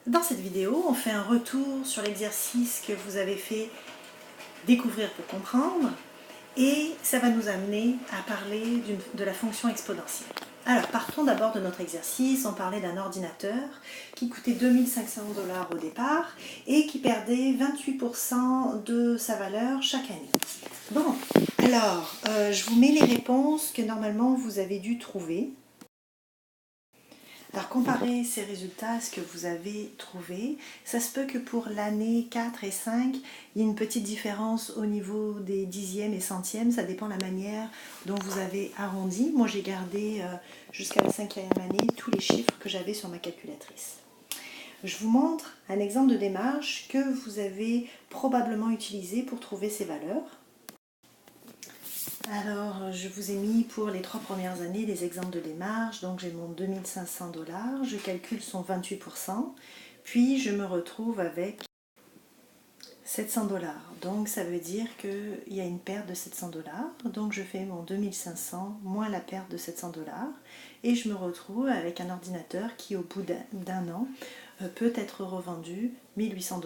Dans cette vidéo, on fait un retour sur l'exercice que vous avez fait découvrir pour comprendre et ça va nous amener à parler de la fonction exponentielle. Alors partons d'abord de notre exercice. On parlait d'un ordinateur qui coûtait 2500 $ au départ et qui perdait 28% de sa valeur chaque année. Bon, alors je vous mets les réponses que normalement vous avez dû trouver. Alors comparez ces résultats à ce que vous avez trouvé. Ça se peut que pour l'année 4 et 5, il y ait une petite différence au niveau des dixièmes et centièmes. Ça dépend de la manière dont vous avez arrondi. Moi j'ai gardé jusqu'à la 5e année tous les chiffres que j'avais sur ma calculatrice. Je vous montre un exemple de démarche que vous avez probablement utilisé pour trouver ces valeurs. Alors, je vous ai mis pour les 3 premières années des exemples de démarche. Donc, j'ai mon 2500 $, je calcule son 28%, puis je me retrouve avec 700 $. Donc, ça veut dire qu'il y a une perte de 700 $. Donc, je fais mon 2500 moins la perte de 700 $. Et je me retrouve avec un ordinateur qui, au bout d'un an, peut être revendu 1800 $.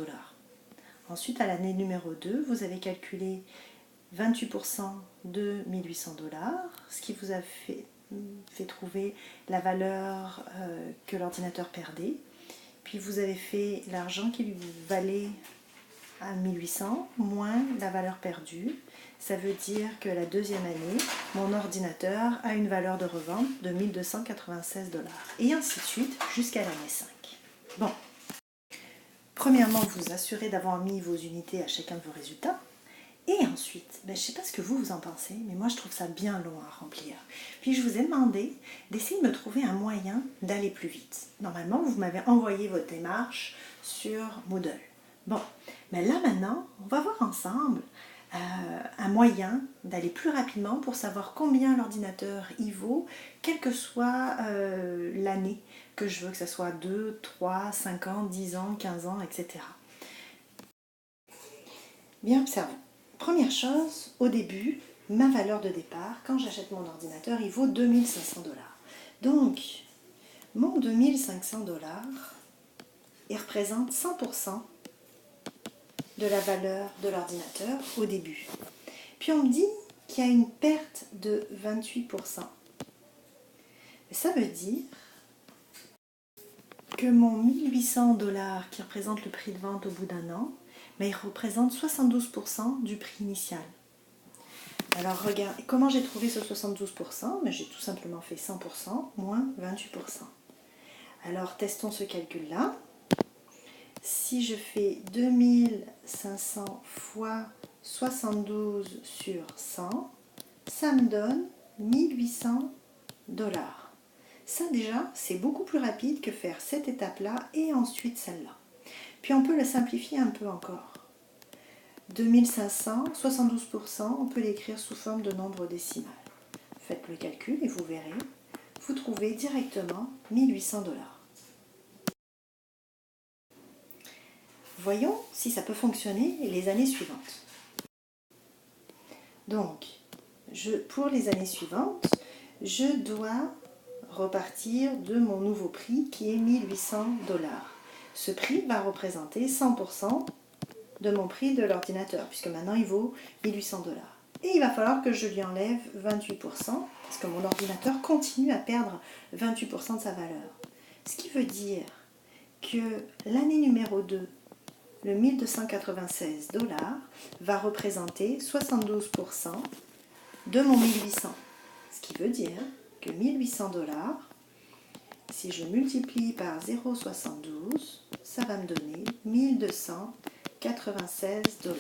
Ensuite, à l'année numéro 2, vous avez calculé 28% de 1800 $, ce qui vous a fait trouver la valeur que l'ordinateur perdait. Puis vous avez fait l'argent qui lui valait à 1800 moins la valeur perdue. Ça veut dire que la deuxième année, mon ordinateur a une valeur de revente de 1296 $. Et ainsi de suite jusqu'à l'année 5. Bon, premièrement, vous assurez d'avoir mis vos unités à chacun de vos résultats. Et ensuite, je ne sais pas ce que vous en pensez, mais moi je trouve ça bien long à remplir. Puis je vous ai demandé d'essayer de me trouver un moyen d'aller plus vite. Normalement, vous m'avez envoyé votre démarche sur Moodle. Bon, mais là maintenant, on va voir ensemble un moyen d'aller plus rapidement pour savoir combien l'ordinateur y vaut, quelle que soit l'année que je veux, que ce soit 2, 3, 5 ans, 10 ans, 15 ans, etc. Bien observé. Première chose, au début, ma valeur de départ, quand j'achète mon ordinateur, il vaut 2500 $. Donc, mon 2500 $, il représente 100% de la valeur de l'ordinateur au début. Puis on me dit qu'il y a une perte de 28%. Ça veut dire que mon 1800 $ qui représente le prix de vente au bout d'un an, mais il représente 72% du prix initial. Alors regarde, comment j'ai trouvé ce 72%? J'ai tout simplement fait 100% moins 28%. Alors testons ce calcul-là. Si je fais 2500 fois 72 sur 100, ça me donne 1800 $. Ça déjà, c'est beaucoup plus rapide que faire cette étape-là et ensuite celle-là. Puis on peut le simplifier un peu encore. 2500, 72%, on peut l'écrire sous forme de nombre décimal. Faites le calcul et vous verrez, vous trouvez directement 1800 $. Voyons si ça peut fonctionner les années suivantes. Donc, pour les années suivantes, je dois repartir de mon nouveau prix qui est 1800 $. Ce prix va représenter 100% de mon prix de l'ordinateur, puisque maintenant il vaut 1800 $. Et il va falloir que je lui enlève 28%, parce que mon ordinateur continue à perdre 28% de sa valeur. Ce qui veut dire que l'année numéro 2, le 1296 $ va représenter 72% de mon 1800. Ce qui veut dire que 1800 $, si je multiplie par 0,72, ça va me donner 1296 $.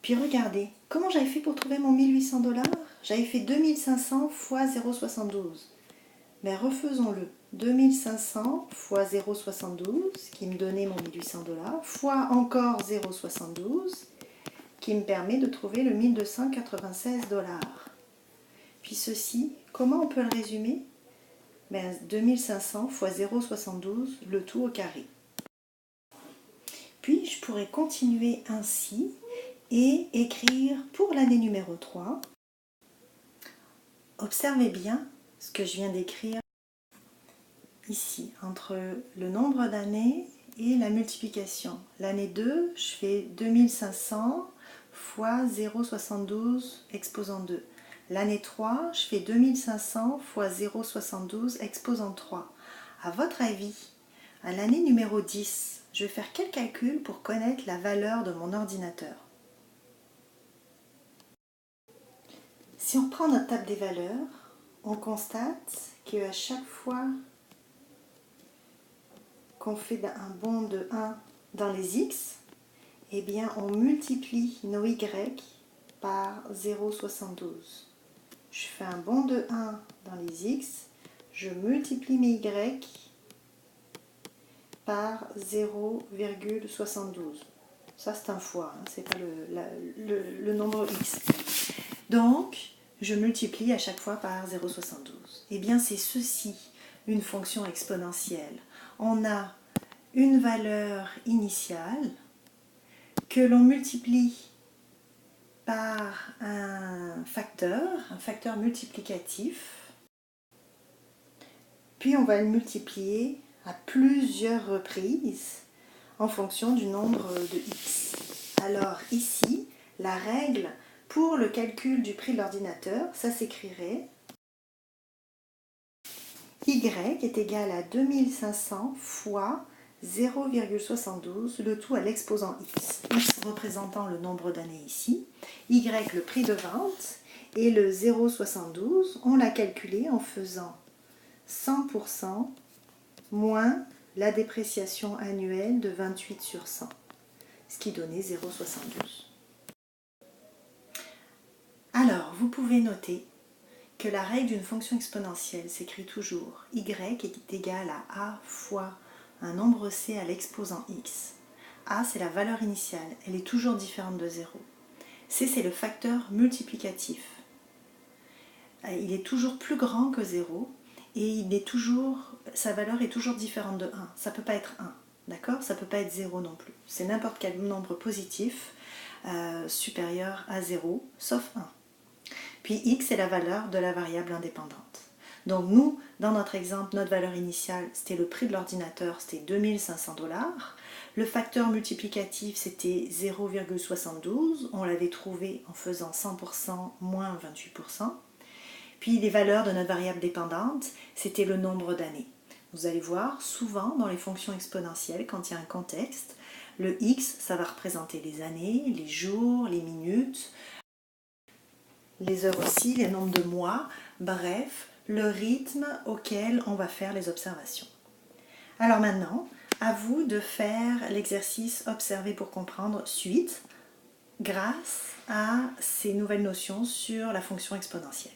Puis regardez, comment j'avais fait pour trouver mon 1800 $? J'avais fait 2500 fois 0,72. Mais refaisons-le. 2500 fois 0,72, qui me donnait mon 1800 $, fois encore 0,72, qui me permet de trouver le 1296 $. Puis ceci, comment on peut le résumer? 2500 fois 0,72, le tout au carré. Puis je pourrais continuer ainsi et écrire pour l'année numéro 3. Observez bien ce que je viens d'écrire. ici, entre le nombre d'années et la multiplication. L'année 2, je fais 2500 fois 0,72 exposant 2. L'année 3, je fais 2500 fois 0,72 exposant 3. À votre avis, à l'année numéro 10, je vais faire quel calcul pour connaître la valeur de mon ordinateur? Si on prend notre table des valeurs, on constate qu'à chaque fois qu'on fait un bond de 1 dans les x, eh bien on multiplie nos y par 0,72. Je fais un bond de 1 dans les x, je multiplie mes y par 0,72. Ça c'est un fois, hein, c'est pas le nombre x. Donc, je multiplie à chaque fois par 0,72. Eh bien, c'est ceci, une fonction exponentielle. On a une valeur initiale que l'on multiplie par un facteur multiplicatif, puis on va le multiplier à plusieurs reprises en fonction du nombre de x. Alors ici, la règle pour le calcul du prix de l'ordinateur, ça s'écrirait y est égal à 2500 fois 0,72, le tout à l'exposant x. X représentant le nombre d'années ici, y le prix de vente, et le 0,72, on l'a calculé en faisant 100% moins la dépréciation annuelle de 28 sur 100, ce qui donnait 0,72. Alors, vous pouvez noter que la règle d'une fonction exponentielle s'écrit toujours y est égal à a fois un nombre c à l'exposant x. A, c'est la valeur initiale, elle est toujours différente de 0. C, c'est le facteur multiplicatif. Il est toujours plus grand que 0 et sa valeur est toujours différente de 1. Ça ne peut pas être 1, d'accord? Ça ne peut pas être 0 non plus. C'est n'importe quel nombre positif supérieur à 0, sauf 1. Puis x est la valeur de la variable indépendante. Donc nous, dans notre exemple, notre valeur initiale, c'était le prix de l'ordinateur, c'était 2500 $. Le facteur multiplicatif, c'était 0,72. On l'avait trouvé en faisant 100% moins 28%. Puis les valeurs de notre variable dépendante, c'était le nombre d'années. Vous allez voir, souvent dans les fonctions exponentielles, quand il y a un contexte, le x, ça va représenter les années, les jours, les minutes, les heures aussi, les nombres de mois, bref, le rythme auquel on va faire les observations. Alors maintenant, à vous de faire l'exercice observer pour comprendre suite grâce à ces nouvelles notions sur la fonction exponentielle.